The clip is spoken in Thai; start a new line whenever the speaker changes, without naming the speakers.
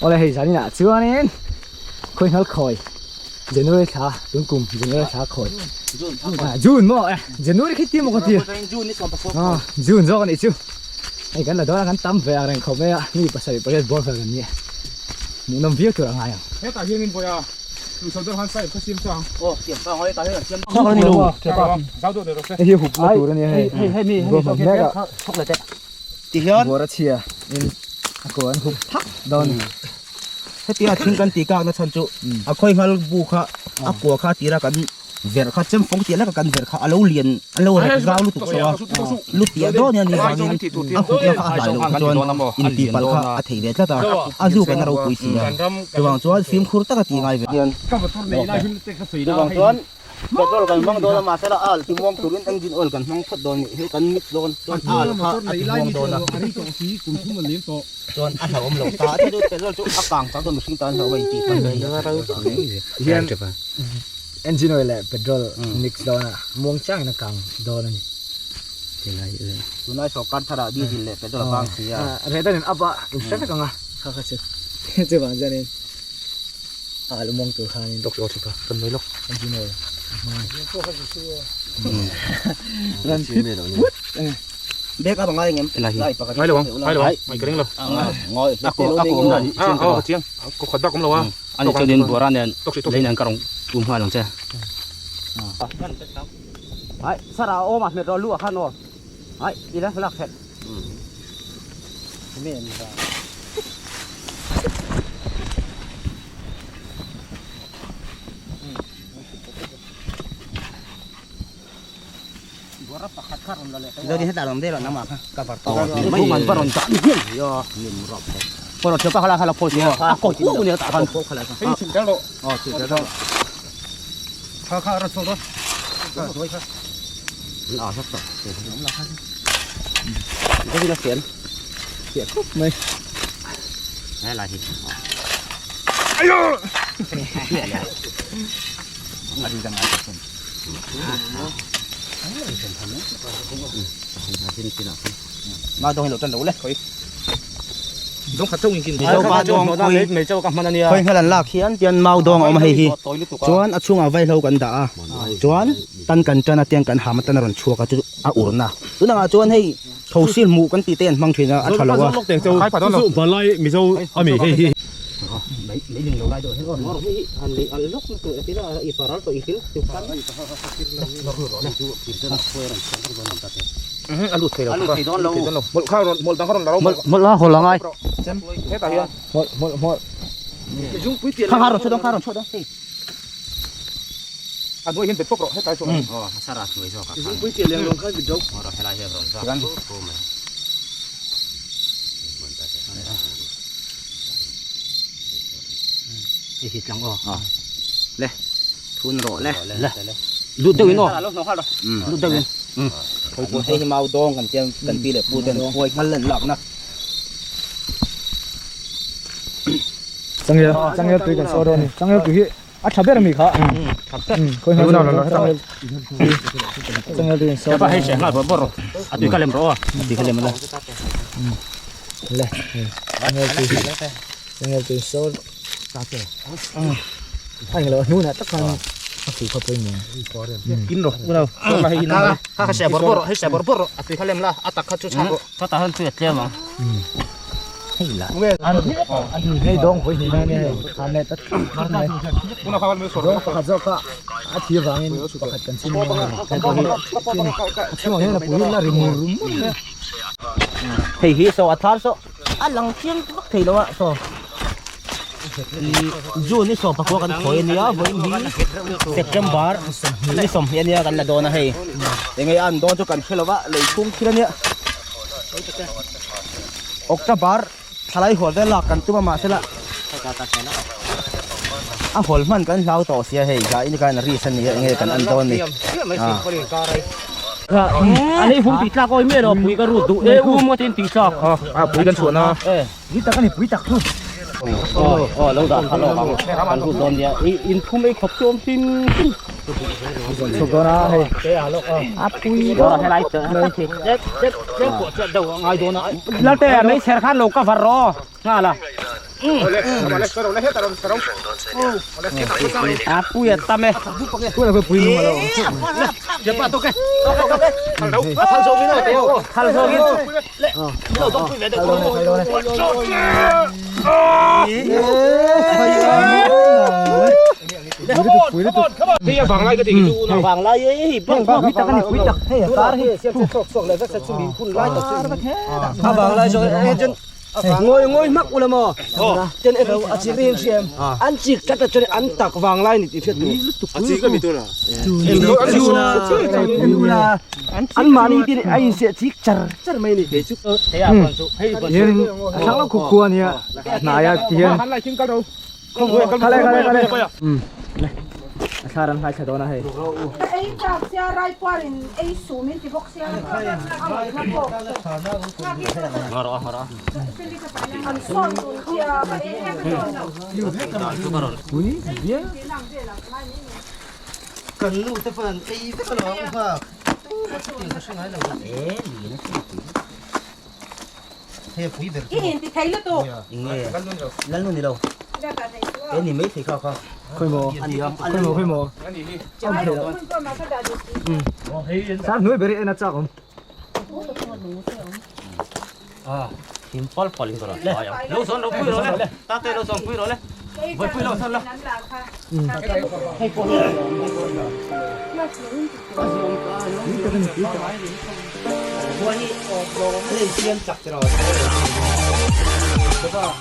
ole hei sani na chuanin khoi hal khoi January tha tung kum January tha khoi June mo January khi ti mo ko ti June zo kan ichu ai kan la do kan tam ve ran kho me ni pasari pare bol fa kan ni mu nam viek tu ngai
he ta hian in boya tu so do han sai ka sim chang
tiệm sao hỏi ta hết tiệm
sao kan ni lo
sao do được
hi hup la tu ni hei
mi
go ma me ga
khóc lại đấy thì hiền
bo ra chia in ko an hup thak don
thế thì thinhกันตีกางนะฉันจุค่อยหันบุกค่ะปัวค่ะตีละกันเวรค่ะจำฟงตีละกันเวรค่ะเราเรียนเราเรียนเราลุตุกสัวลุตีโดเนี่ยนี่บางอย่างคุยค่ะหลายลูกจวนอินปีปัลค่ะอาทิตย์เดียวจ้าลูกันเราคุยสิระหว่างจวนฟิล์มคูร์ตก็ตีไงเวรระหว่างจวนก็โดนกันมองโดนมาเสร็จแล้วที่มองตุรินตั้งจินโอนกันมองพัดโดนเฮ้กันมิดโดนจวนค่ะที่มองโดนนะจวนอาถรรพ์หลงตาที่ดูแต่เราจุกกลางตาตัวมันสิ่งตาเราไปตีกันเลย
เฮียน engine oil petrol mix dona muang chang na kang dona ni
tinai tunai sokat thara diesel le petrol bang sia
re da nen apa sa ka nga kha kha che che bang janin lu mong tu khanin
lok lok ka kan mai lok
engine oil
ran chi me lo ni bek apa ngai ngem
ngai lo mai kering lo
ngoi aku da chiang
aku khodak kom lo wa
ani cho den boran nen lấy nan karong hoa lòng che ai sao ra ôm mặt mệt rồi lúa khăn rồi ai đi đó lạc hết miềnเราที่ให้ตาลมได้หรอน้ำหมักกับปลาตอไม่มันปลาหลอนจัดเยอะนิ่มรอบปลาหลอนเชื่อปลาขลาขลาโพสเนี่ยก็คู่เนี่ยตาพันโพขลา
เฮ้ยถึงแล้วโล
ถึงแล้วข้ารถส่งรถมันอ่อนสักต่อเสียน้ำราคาก็ที่เราเสียครบเลยให้ลายที
ไอ้โย่
มาดูจังไงกันมาตรงให้หลุดจนหลุดเลยต้องขัดทุ่งจริงๆเจ้าบ้านดองคุยไม่เจ้ากับมันเนี่ยคุยให้หลันลากเขียนเตียนเมาดองเอามาให้ฮีจวนอัดช่วงเอาไว้เรากันด่าจวนตันกันจวนเตียงกันหามันตันรันชัวกันจะเอาอุ่นนะตัวนั้นจวนให้เขาซิลมูกันตีเต้นมังเทียนอัดทะเลาะ
ใครผ่านต้นเราบอลไล่มีเจ้าอามีให้ฮี
ไม่ดึงเราได้ด้วยอันนี้อันล็อกมันตัวที่เราอีฟาร์ลตัวอีกแล้วจุดกันอันลุดเทเราอันลุดเทโดนเรา
หมดข้าวหมดตังข้าวเรา
หมดแล้วคนละไง
เฮ้ยตาเฮีย
หมด
ข้าวรถช่วยต้องข้าวรถช่วยต้องสิ
อันนู้นเห็นเป็นพวกเราให้ตายส่วน
สาระสวยชอบครับ
ปุ้ยเกลียงลงข้าวบิดดุ
เราให้ลายเชื่อมต่อกันอีกทีหลังเลยทุนโรเลยลุดเดินลุดเดินคนให้เมาดองกันเจียงกันปีเลยพูดกันคอยมันเล่นหลับนะ
จังเยตุยกันโซโดนี่จังเยตุยอ่ะทับเบรมีค่ะ
ทับเส้น
คนให้เราจังเยตุยโซ
จะไปให้เสียงหน่อยบ่บ่อ่ะตุยกันเล่มรอตุยกันเล่มเลย
เลยจังเยตุยโซตาเตะให้เรานู่นน่ะตักกันสีเขาเป็นยัง
กินหรอเรามาให้กินนะถ้าเสียบ่บ่ให้เสียบ่บ่อ่ะตุยกันเล่มละอ่ะตักข้าวชุดชาก็ตาหันตุยเตี้ยมั้งให้ละ
อันนี้ดองคุยนี่เนี่ยทำเนี่ยตัดมันเลย
คุณเอาข้าวมันสด
ประคัตเจ้าก็อาทิตย์วางนี่ประคัตกันชิ้นนึงแต่ก็ช่วงนี้นะปุ๋ยละริมเนี่ย
เฮ้ยโซอัฐานโซอ่ะหลังเที่ยงเที่ยวแล้วโซจูนี่โซปะกกันคอยเนี่ยวันนี้เซปเทมเบอร์นี่สมเนี่ยกันละโดนนะเฮ้ยยังไงอันโดนจุกันเที่ยวว่าเลยทุ่งที่เนี่ยออกจากบาร์ทลายหัวได้หลักกันตัวมาเสร็จละอ่ะหัวมันกันเราต่อเสียเฮ้ยการอินการรีสันนี่ยังไงกันอันโดนนี่อันนี้ผมติดลากอ้อยเมื่อเราปุ๋ยกระรูดดูมาทิ้งติดซอก
ปุ๋ยกันสวนนะ
นี่ตะกันนี่ปุ๋ยตักทุน
แล้วด่าทะเลาะกันรูดโดนเนี่ยอินทุ่มไม่ขบโจมทิ้ง
สุกนะเฮ้ย
ปุ๋ยก็ให้ไรเจอเลยเจ๊ปวดจะเดาไงโดนนะแล้วแต่ไม่เชื่อขั้นโลกก็ฟารอง่ายละ
Oleh, kalau oleh taruh sekarang. Oleh kita.
Aku ya tame.
Ku là bùi mà đâu.
Siapa tuh ke? Kalau
Hal so gino teo. Hal so gino.
Đâuต้องคุยเลย Dia bang lai cái gì chú nào.
Vàng lai ấy, bang
Quý tắc này quý tắc. Hay là tar hay.
sok lại các chuẩn bị phun lai tập vàng lai rồi chân ngồi mắc u lamo chân em chỉ riêng xem ăn chỉ cắt cho ăn tạc vàng lai này thì thiệt
Chỉ cái gì thôi là.
ăn mà đi thì anh sẽ chỉ chặt mày này để chút thế à còn chút hay còn
Yên sáng nó cục cua nè. Nãy à tiền.
Hắn lại kim cao đâu.
Kale. Saran hai cha dona hai.
Ei tak sia rai parin ei sumin ti bok sia ai ma bok
ngoro
an son tun sia ba ei
Buni dia.
cần lưu tới phần ấy rất là nó và thế quý việc
i hin ti thailo to
nghe lăn luôn đi đâu cái này mấy thì khó khó
Khôi mồ.
ăn gì không
Khôi mồ.
ai lo mun ko ma ka da di
Sát nuôi beri na chắc không?
simple paling korang lâu son lâu quý rồi đấy ta tê lâu son quý rồi đấy với quý lâu son lâu hay cô Buani lên xiên chặt rồi. Đúng không?